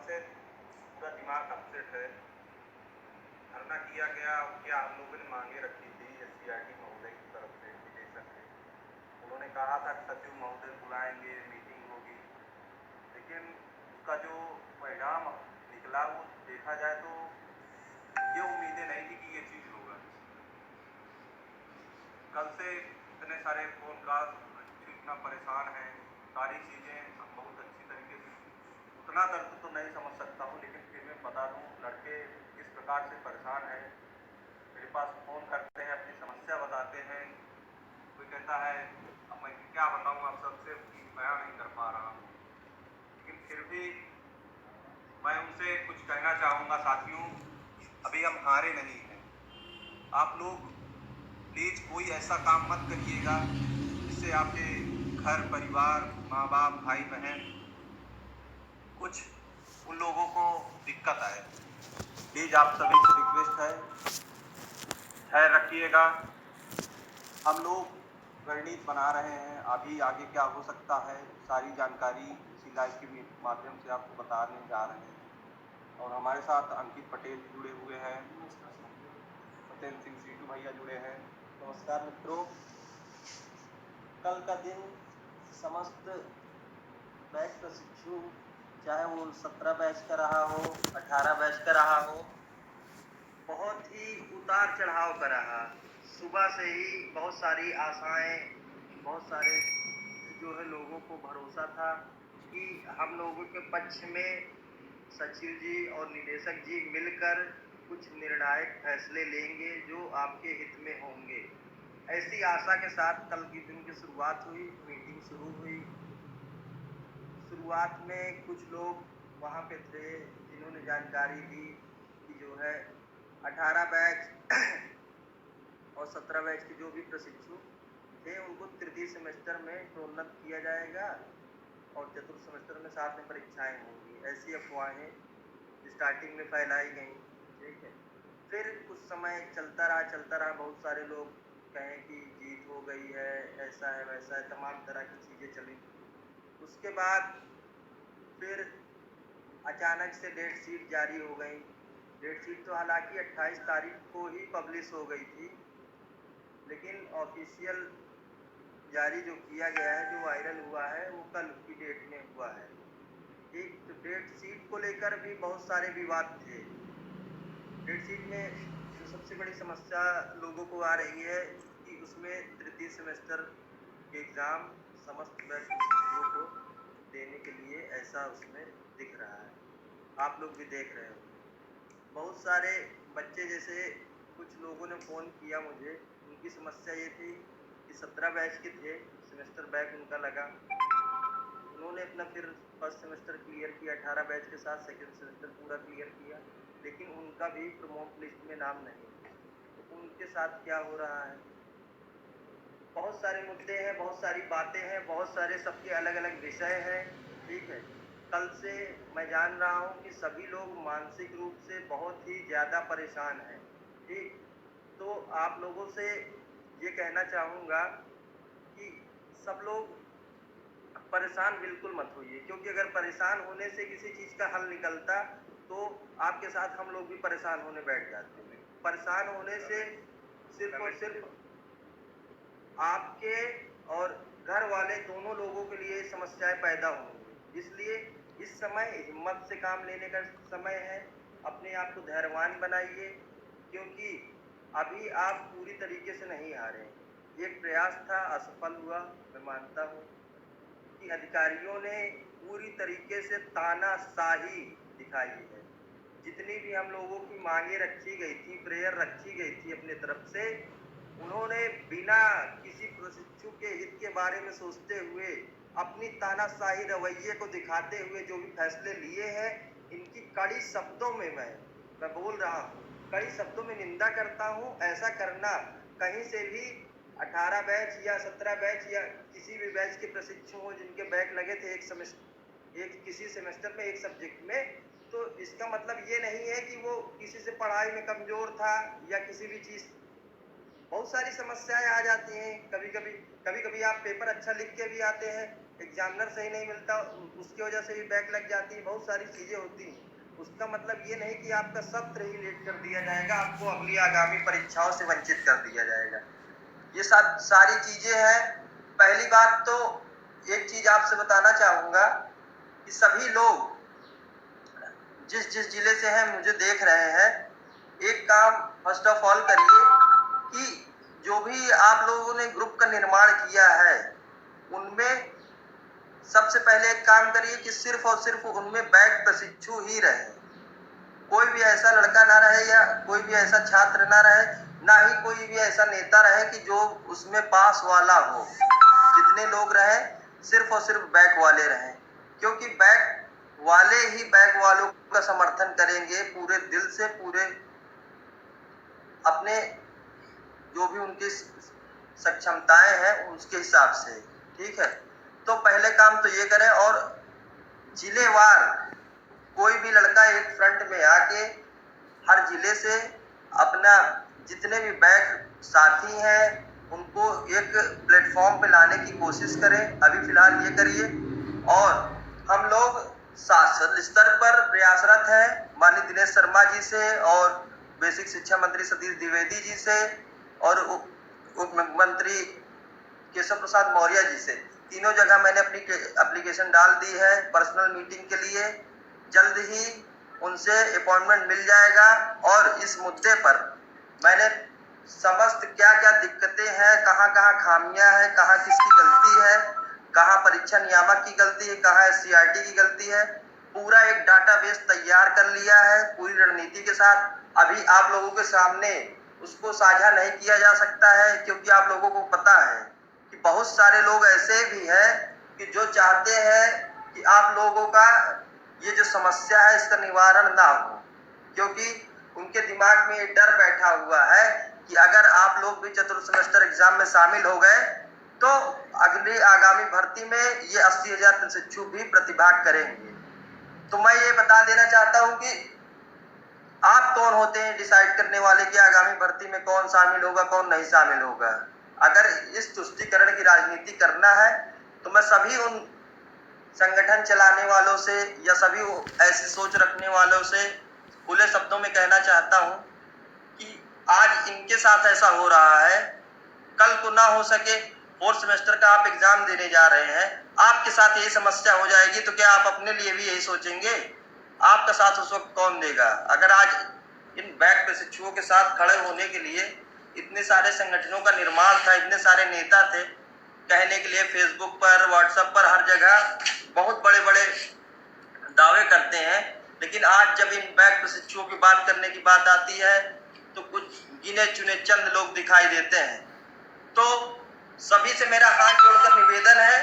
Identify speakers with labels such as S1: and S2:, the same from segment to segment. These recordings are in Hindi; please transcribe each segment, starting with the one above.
S1: से पूरा दिमाग अपसेट है। धरना किया गया, क्या हम लोगों ने मांगे रखी थी SCRT महोदय की तरफ से, निदेशक से। उन्होंने कहा था कि सचिव महोदय बुलाएंगे, मीटिंग होगी, लेकिन उसका जो परिणाम निकला वो देखा जाए तो ये उम्मीदें नहीं थी कि ये चीज़ होगा। कल से इतने सारे फ़ोन कॉल, इतना परेशान हैं, सारी चीज़ें बहुत अच्छी तरीके से, उतना दर्द तो नहीं समझ सकता हूँ, लेकिन फिर मैं बता दूँ लड़के किस प्रकार से परेशान हैं। मेरे पास फ़ोन करते हैं, अपनी समस्या बताते हैं। कोई कहता है अब मैं क्या बताऊँ आप सबसे, बयां नहीं कर पा रहा हूँ, लेकिन फिर भी मैं उनसे कुछ कहना चाहूँगा। साथियों, अभी हम हारे नहीं हैं। आप लोग प्लीज़ कोई ऐसा काम मत करिएगा जिससे आपके घर परिवार, माँ बाप, भाई बहन, कुछ उन लोगों को दिक्कत आए। प्लीज़ आप सभी से रिक्वेस्ट है, खैर रखिएगा। हम लोग रणनीति बना रहे हैं, अभी आगे क्या हो सकता है सारी जानकारी इसी लाइव के माध्यम से आपको बताने जा रहे हैं। और हमारे साथ अंकित पटेल जी जुड़े हुए हैं, सत्येंद्र सिंह सीटू भैया जुड़े हैं।
S2: नमस्कार मित्रों, कल का दिन समस्त बैच प्रशिक्षु, चाहे वो 17 बैच का रहा हो, 18 बैच का रहा हो, बहुत ही उतार चढ़ाव का रहा। सुबह से ही बहुत सारी आशाएं, बहुत सारे जो है लोगों को भरोसा था कि हम लोगों के पक्ष में सचिव जी और निदेशक जी मिलकर कुछ निर्णायक फैसले लेंगे जो आपके हित में होंगे। ऐसी आशा के साथ कल के दिन की शुरुआत हुई, मीटिंग शुरू हुई। शुरुआत में कुछ लोग वहाँ पे थे जिन्होंने जानकारी दी कि जो है 18 बैच और 17 बैच के जो भी प्रशिक्षु थे उनको तृतीय सेमेस्टर में प्रोन्नत किया जाएगा और चतुर्थ सेमेस्टर में साथ में परीक्षाएं होंगी। ऐसी अफवाहें स्टार्टिंग में फैलाई गई, ठीक है। फिर कुछ समय चलता रहा, बहुत सारे लोग कहें कि जीत हो गई है, ऐसा है वैसा है, तमाम तरह की चीज़ें चली। उसके बाद फिर अचानक से डेट शीट जारी हो गई। डेट शीट तो हालांकि 28 तारीख को ही पब्लिश हो गई थी, लेकिन ऑफिशियल जारी जो किया गया है, जो वायरल हुआ है, वो कल की डेट में हुआ है, ठीक। तो डेट शीट को लेकर भी बहुत सारे विवाद थे। डेट शीट में जो सबसे बड़ी समस्या लोगों को आ रही है कि उसमें तृतीय सेमेस्टर के एग्ज़ाम समस्त बैच को देने के लिए ऐसा उसमें दिख रहा है। आप लोग भी देख रहे होंगे। बहुत सारे बच्चे, जैसे कुछ लोगों ने फ़ोन किया मुझे, उनकी समस्या ये थी कि 17 बैच के थे, सेमेस्टर बैक उनका लगा। उन्होंने अपना फिर फर्स्ट सेमेस्टर क्लियर किया, 18 बैच के साथ सेकेंड सेमेस्टर पूरा क्लियर किया, लेकिन उनका भी प्रमोट लिस्ट में नाम नहीं है। तो उनके साथ क्या हो रहा है? बहुत सारे मुद्दे हैं, बहुत सारी बातें हैं, बहुत सारे सबके अलग अलग विषय हैं, ठीक है। कल से मैं जान रहा हूँ कि सभी लोग मानसिक रूप से बहुत ही ज़्यादा परेशान हैं, ठीक। तो आप लोगों से ये कहना चाहूँगा कि सब लोग परेशान बिल्कुल मत होइए, क्योंकि अगर परेशान होने से किसी चीज़ का हल निकलता तो आपके साथ हम लोग भी परेशान होने बैठ जाते। परेशान होने से सिर्फ और सिर्फ आपके और घर वाले दोनों लोगों के लिए समस्याएं पैदा होंगी। इसलिए इस समय हिम्मत से काम लेने का समय है। अपने आप को धैर्यवान बनाइए, क्योंकि अभी आप पूरी तरीके से नहीं हारे हैं। एक प्रयास था, असफल हुआ, मैं मानता हूँ कि अधिकारियों ने पूरी तरीके से तानाशाही दिखाई है। जितनी भी हम लोगों की मांगे रखी गई थी, प्रेयर रखी गई थी अपने तरफ से, उन्होंने बिना किसी प्रशिक्षु के हित के बारे में सोचते हुए अपनी तानाशाही रवैये को दिखाते हुए जो भी फैसले लिए हैं, इनकी कड़ी शब्दों में मैं बोल रहा हूँ, कड़ी शब्दों में निंदा करता हूँ। ऐसा करना कहीं से भी 18 बैच या 17 बैच या किसी भी बैच के प्रशिक्षु हो जिनके बैक लगे थे एक किसी सेमेस्टर में एक सब्जेक्ट में, तो इसका मतलब ये नहीं है कि वो किसी से पढ़ाई में कमजोर था या किसी भी चीज। बहुत सारी समस्याएं आ जाती हैं, कभी कभी आप पेपर अच्छा लिख के भी आते हैं, एग्जामिनर सही नहीं मिलता, उसकी वजह से भी बैक लग जाती है, बहुत सारी चीज़ें होती हैं। उसका मतलब ये नहीं कि आपका सत्र ही लेट कर दिया जाएगा, आपको अगली आगामी परीक्षाओं से वंचित कर दिया जाएगा। ये सब सारी चीज़ें हैं। पहली बात तो एक चीज़ आपसे बताना चाहूँगा कि सभी लोग जिस जिस जिले से हैं मुझे देख रहे हैं, एक काम फर्स्ट ऑफ ऑल करिए कि जो भी आप लोगों ने ग्रुप का निर्माण किया है उनमें सबसे पहले एक काम करिए कि सिर्फ और सिर्फ उनमें बैक प्रशिक्षु ही रहे। कोई भी ऐसा लड़का ना रहे या कोई भी ऐसा छात्र ना रहे, ना ही कोई भी ऐसा नेता रहे कि जो उसमें पास वाला हो। जितने लोग रहे सिर्फ और सिर्फ बैक वाले रहे, क्योंकि बैक वाले ही बैक वालों का समर्थन करेंगे पूरे दिल से, पूरे अपने जो भी उनकी सक्षमताएं हैं उसके हिसाब से। ठीक है, तो पहले काम तो ये करें। और जिलेवार कोई भी लड़का एक फ्रंट में आके हर जिले से अपना जितने भी बैक साथी हैं उनको एक प्लेटफॉर्म पे लाने की कोशिश करें। अभी फिलहाल ये करिए। और हम लोग शासन स्तर पर प्रयासरत हैं माननीय दिनेश शर्मा जी से और बेसिक शिक्षा मंत्री सतीश द्विवेदी जी से और उप मुख्यमंत्री केशव प्रसाद मौर्य जी से। तीनों जगह मैंने अपनी एप्लीकेशन डाल दी है पर्सनल मीटिंग के लिए। जल्द ही उनसे अपॉइंटमेंट मिल जाएगा और इस मुद्दे पर मैंने समस्त क्या क्या दिक्कतें हैं, कहाँ कहाँ खामियां हैं, कहाँ किसकी गलती है, कहाँ परीक्षा नियामक की गलती है, कहाँ SCRT की गलती है, पूरा एक डाटाबेस तैयार कर लिया है पूरी रणनीति के साथ। अभी आप लोगों के सामने उसको साझा नहीं किया जा सकता है क्योंकि आप लोगों को पता है कि बहुत सारे लोग ऐसे भी हैं कि जो चाहते हैं कि आप लोगों का ये जो समस्या है इसका निवारण ना हो, क्योंकि उनके दिमाग में ये डर बैठा हुआ है कि अगर आप लोग भी चतुर्थ सेमेस्टर एग्जाम में शामिल हो गए तो अगली आगामी भर्ती में ये 80,000 प्रशिक्षु भी प्रतिभाग करेंगे। तो मैं ये बता देना चाहता हूं कि आप कौन होते हैं डिसाइड करने वाले कि आगामी भर्ती में कौन शामिल होगा कौन नहीं शामिल होगा। अगर इस तुष्टीकरण की राजनीति करना है तो मैं सभी उन संगठन चलाने वालों से या सभी ऐसी सोच रखने वालों से खुले शब्दों में कहना चाहता हूं कि आज इनके साथ ऐसा हो रहा है, कल को ना हो सके फोर्थ सेमेस्टर का आप एग्जाम देने जा रहे हैं, आपके साथ यही समस्या हो जाएगी तो क्या आप अपने लिए भी यही सोचेंगे? आपका साथ उस वक्त कौन देगा? अगर आज इन बैक प्रशिक्षुओं के साथ खड़े होने के लिए इतने सारे संगठनों का निर्माण था, इतने सारे नेता थे, कहने के लिए फेसबुक पर व्हाट्सएप पर हर जगह बहुत बड़े बड़े दावे करते हैं, लेकिन आज जब इन बैक प्रशिक्षुओं की बात करने की बात आती है तो कुछ गिने चुने चंद लोग दिखाई देते हैं। तो सभी से मेरा हाथ जोड़कर निवेदन है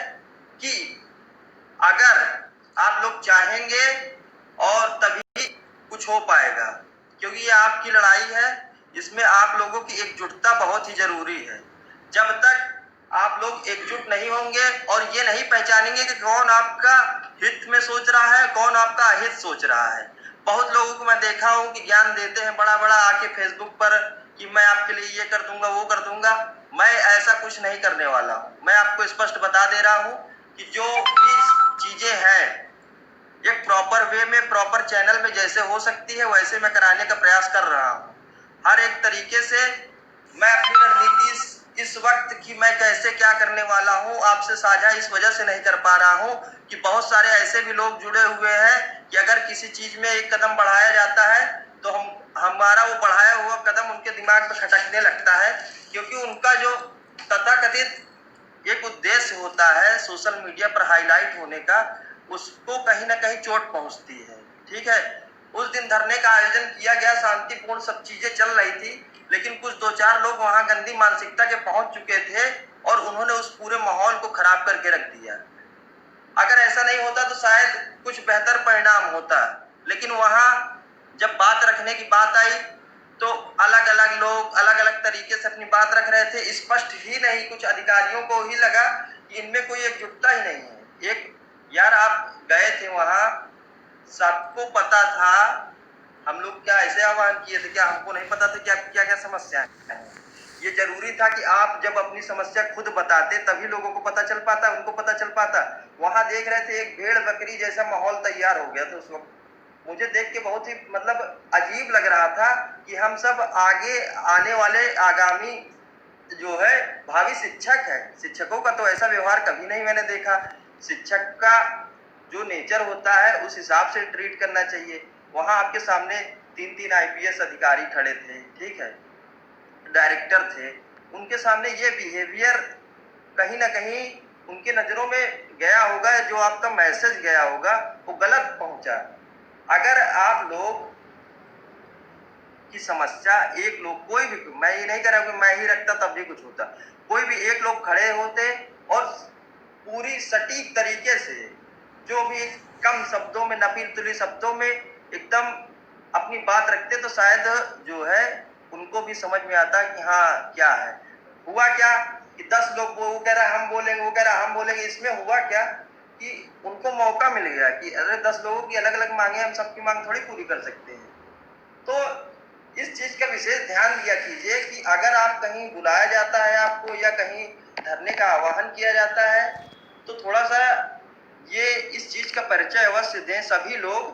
S2: कि अगर आप लोग चाहेंगे और तभी कुछ हो पाएगा, क्योंकि ये आपकी लड़ाई है, इसमें आप लोगों की एकजुटता बहुत ही जरूरी है। जब तक आप लोग एकजुट नहीं होंगे और ये नहीं पहचानेंगे कि कौन आपका हित में सोच रहा है कौन आपका अहित सोच रहा है। बहुत लोगों को मैं देखा हूं कि ज्ञान देते हैं बड़ा बड़ा आके फेसबुक पर कि मैं आपके लिए ये कर दूंगा वो कर दूंगा। मैं ऐसा कुछ नहीं करने वाला हूं। मैं आपको स्पष्ट बता दे रहा हूं कि जो भी चीजें हैं एक प्रॉपर वे में प्रॉपर चैनल में जैसे हो सकती है वैसे मैं कराने का प्रयास कर रहा हूं। हर एक तरीके से मैं अपनी रणनीति इस वक्त की मैं कैसे क्या करने वाला हूं आपसे साझा इस वजह से नहीं कर पा रहा हूं कि बहुत सारे ऐसे भी लोग जुड़े हुए हैं कि अगर किसी चीज में एक कदम बढ़ाया जाता है तो हमारा वो बढ़ाया हुआ कदम उनके दिमाग में खटकने लगता है, क्योंकि उनका जो तथाकथित एक उद्देश्य होता है सोशल मीडिया पर हाईलाइट होने का, उसको कहीं ना कहीं चोट पहुंचती है। ठीक है, उस दिन धरने का आयोजन किया गया, शांतिपूर्ण सब चीजें चल रही थी, लेकिन कुछ दो चार लोग वहां गंदी मानसिकता के पहुंच चुके थे और उन्होंने उस पूरे माहौल को खराब करके रख दिया। अगर ऐसा नहीं होता तो शायद कुछ बेहतर परिणाम होता, लेकिन वहां जब बात रखने की बात आई तो अलग अलग लोग अलग अलग तरीके से अपनी बात रख रहे थे। स्पष्ट ही नहीं, कुछ अधिकारियों को ही लगा कि इनमें कोई एकजुटता ही नहीं है। एक यार आप गए थे वहां, सबको पता था हम लोग क्या ऐसे आह्वान किए थे, क्या हमको नहीं पता था क्या क्या क्या समस्या है? ये जरूरी था कि आप जब अपनी समस्या खुद बताते तभी लोगों को पता चल पाता, उनको पता चल पाता। वहां देख रहे थे एक भेड़ बकरी जैसा माहौल तैयार हो गया था उस वक्त। मुझे देख के बहुत ही मतलब अजीब लग रहा था कि हम सब आगे आने वाले आगामी जो है भावी शिक्षक है। शिक्षकों का तो ऐसा व्यवहार कभी नहीं मैंने देखा। शिक्षक का जो नेचर होता है उस हिसाब से ट्रीट करना चाहिए। वहां आपके सामने 3-3 आईपीएस अधिकारी खड़े थे, ठीक है, डायरेक्टर थे, उनके सामने ये बिहेवियर कहीं ना कहीं उनके नजरों में गया होगा, जो आपका मैसेज गया होगा वो गलत पहुंचा। अगर आप लोग की समस्या एक लोग, कोई भी, मैं ये नहीं कह रहा कि मैं ही रखता तब भी कुछ होता, कोई भी एक लोग खड़े होते और पूरी सटीक तरीके से जो भी कम शब्दों में, नपील तुली शब्दों में एकदम अपनी बात रखते तो शायद जो है उनको भी समझ में आता कि हाँ क्या है। हुआ क्या कि 10 लोग, वो कह रहा हम बोलेंगे, वो कह रहा हम बोलेंगे। इसमें हुआ क्या कि उनको मौका मिल गया कि अरे 10 लोगों की अलग अलग मांगे, हम सबकी मांग थोड़ी पूरी कर सकते हैं। तो इस चीज का विशेष ध्यान दिया कीजिए कि अगर आप कहीं बुलाया जाता है आपको या कहीं धरने का आह्वान किया जाता है तो थोड़ा सा ये इस चीज का परिचय अवश्य दें सभी लोग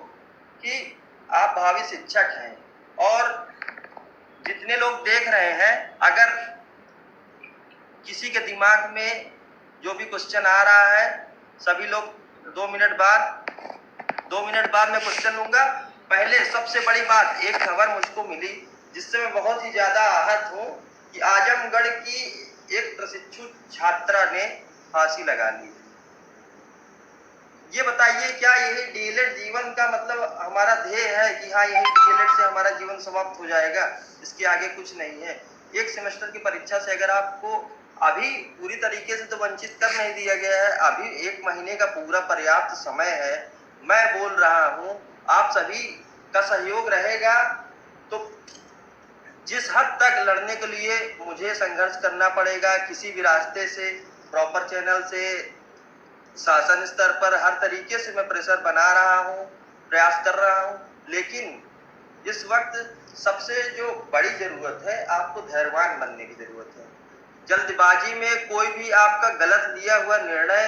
S2: कि आप भावी शिक्षक हैं। और जितने लोग देख रहे हैं, अगर किसी के दिमाग में जो भी क्वेश्चन आ रहा है, सभी लोग 2 मिनट बाद मैं क्वेश्चन लूंगा। पहले सबसे बड़ी बात, एक खबर मुझको मिली जिससे मैं बहुत ही ज्यादा आहत हूं कि आजमगढ़ की एक प्रशिक्षु छात्रा ने फांसी लगा ली। ये बताइए क्या यही डीएलएड जीवन का मतलब हमारा ध्येय है कि हाँ यही डीएलएड से हमारा जीवन समाप्त हो जाएगा, इसके आगे कुछ नहीं है। एक सेमेस्टर की परीक्षा से अगर आपको अभी पूरी तरीके से तो वंचित कर नहीं दिया गया है, अभी 1 महीने का पूरा पर्याप्त समय है। मैं बोल रहा हूं आप सभी का सहयोग रहेगा तो जिस हद तक लड़ने के लिए मुझे संघर्ष करना पड़ेगा, किसी भी रास्ते से, प्रॉपर चैनल से, शासन स्तर पर हर तरीके से मैं प्रेशर बना रहा हूं, प्रयास कर रहा हूं। लेकिन इस वक्त सबसे जो बड़ी जरूरत है, आपको धैर्यवान बनने की जरूरत है। जल्दबाजी में कोई भी आपका गलत लिया हुआ निर्णय,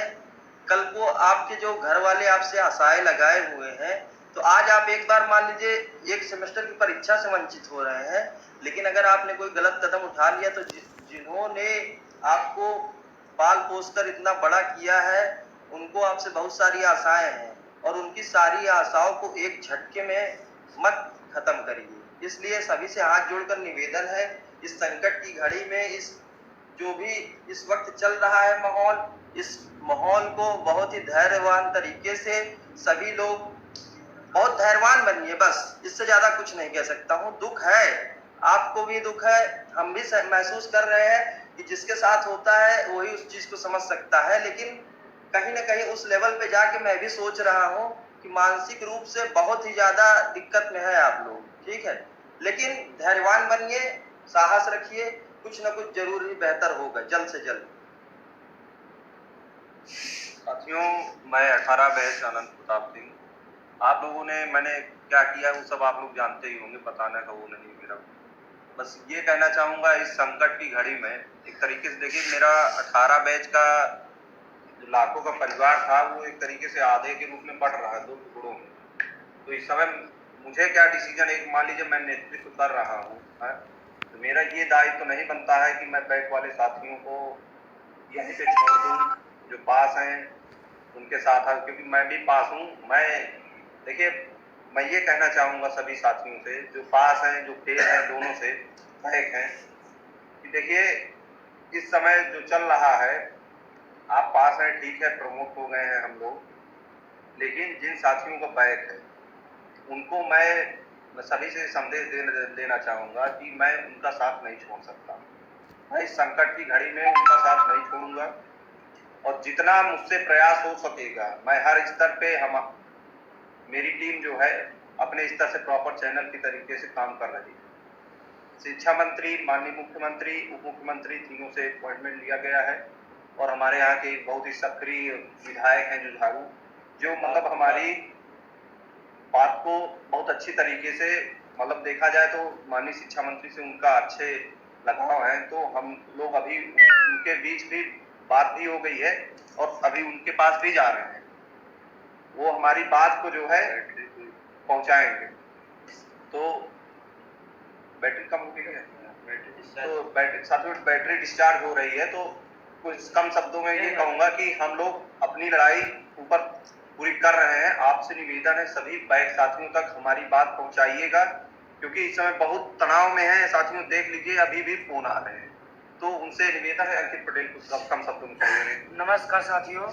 S2: कल को आपके जो घर वाले आपसे आशाएं लगाए हुए हैं, तो आज आप एक बार मान लीजिए एक सेमेस्टर की परीक्षा से वंचित हो रहे हैं, लेकिन अगर आपने कोई गलत कदम उठा लिया तो जिन्होंने आपको पाल पोस कर इतना बड़ा किया है, उनको आपसे बहुत सारी आशाएं हैं और उनकी सारी आशाओं को एक झटके में मत खत्म करिए। इसलिए सभी से हाथ जोड़कर निवेदन है, इस संकट की घड़ी में, इस जो भी इस वक्त चल रहा है माहौल, इस माहौल को बहुत ही धैर्यवान तरीके से सभी लोग बहुत धैर्यवान बनिए। बस इससे ज्यादा कुछ नहीं कह सकता हूँ। दुख है, आपको भी दुख है, हम भी महसूस कर रहे हैं कि जिसके साथ होता है वही उस चीज को समझ सकता है। लेकिन कहीं ना कहीं उस लेवल पे जाके मैं भी सोच रहा हूँ कि मानसिक रूप से बहुत ही ज्यादा दिक्कत में है आप लोग, ठीक है। लेकिन धैर्यवान बनिए, साहस रखिए, कुछ ना कुछ जरूर ही बेहतर होगा जल्द से जल्द।
S1: साथियों, मैं 18 बैच अनंत प्रताप सिंह। आप लोगों ने मैंने क्या किया वो सब आप लोग जानते ही होंगे, बताने का वो नहीं मेरा। बस ये कहना चाहूँगा इस संकट की घड़ी में एक तरीके से देखिए, मेरा 18 बैच का जो लाखों का परिवार था वो एक तरीके से आधे के रूप में बढ़ रहा है 2 टुकड़ों में। तो इस समय मुझे क्या डिसीजन, एक मान लीजिए मैं नेतृत्व कर रहा हूँ, तो मेरा ये दायित्व तो नहीं बनता है कि मैं बैच वाले साथियों को यहीं पे छोड़ दूँ जो पास हैं उनके साथ, क्योंकि मैं भी पास हूँ। मैं देखिए, मैं ये कहना चाहूँगा सभी साथियों से जो पास हैं जो फेल हैं, दोनों से बैक हैं, कि देखिए इस समय जो चल रहा है, आप पास हैं ठीक है, प्रमोट हो गए हैं हम लोग, लेकिन जिन साथियों का बैक है उनको मैं सभी से संदेश देना चाहूँगा कि मैं उनका साथ नहीं छोड़ सकता। मैं इस संकट की घड़ी में उनका साथ नहीं छोड़ूंगा और जितना मुझसे प्रयास हो सकेगा मैं हर स्तर पे, हम मेरी टीम जो है अपने स्तर से प्रॉपर चैनल की तरीके से काम कर रही है। शिक्षा मंत्री, माननीय मुख्यमंत्री, उप मुख्यमंत्री, तीनों से अपॉइंटमेंट लिया गया है और हमारे यहाँ के बहुत ही सक्रिय विधायक हैं जुझारू, जो मतलब हमारी बात को बहुत अच्छी तरीके से, मतलब देखा जाए तो माननीय शिक्षा मंत्री से उनका अच्छे लगाव हैं, तो हम लोग अभी उनके बीच भी बात भी हो गई है और अभी उनके पास भी जा रहे हैं। वो हमारी बात को जो है पहुंचाएंगे। तो बैटरी कम हो गई है, तो बैटरी डिस्चार्ज हो रही है। तो कुछ कम शब्दों में ये कहूंगा कि हम लोग अपनी लड़ाई ऊपर पूरी कर रहे हैं। आपसे निवेदन है सभी बाइक साथियों तक हमारी बात पहुंचाइएगा, क्योंकि इस समय बहुत तनाव में है साथियों। देख लीजिए अभी भी फोन आ रहे हैं, तो उनसे निवेदन है अंकित पटेल को कम शब्दों में कहिए।
S2: नमस्कार साथियों,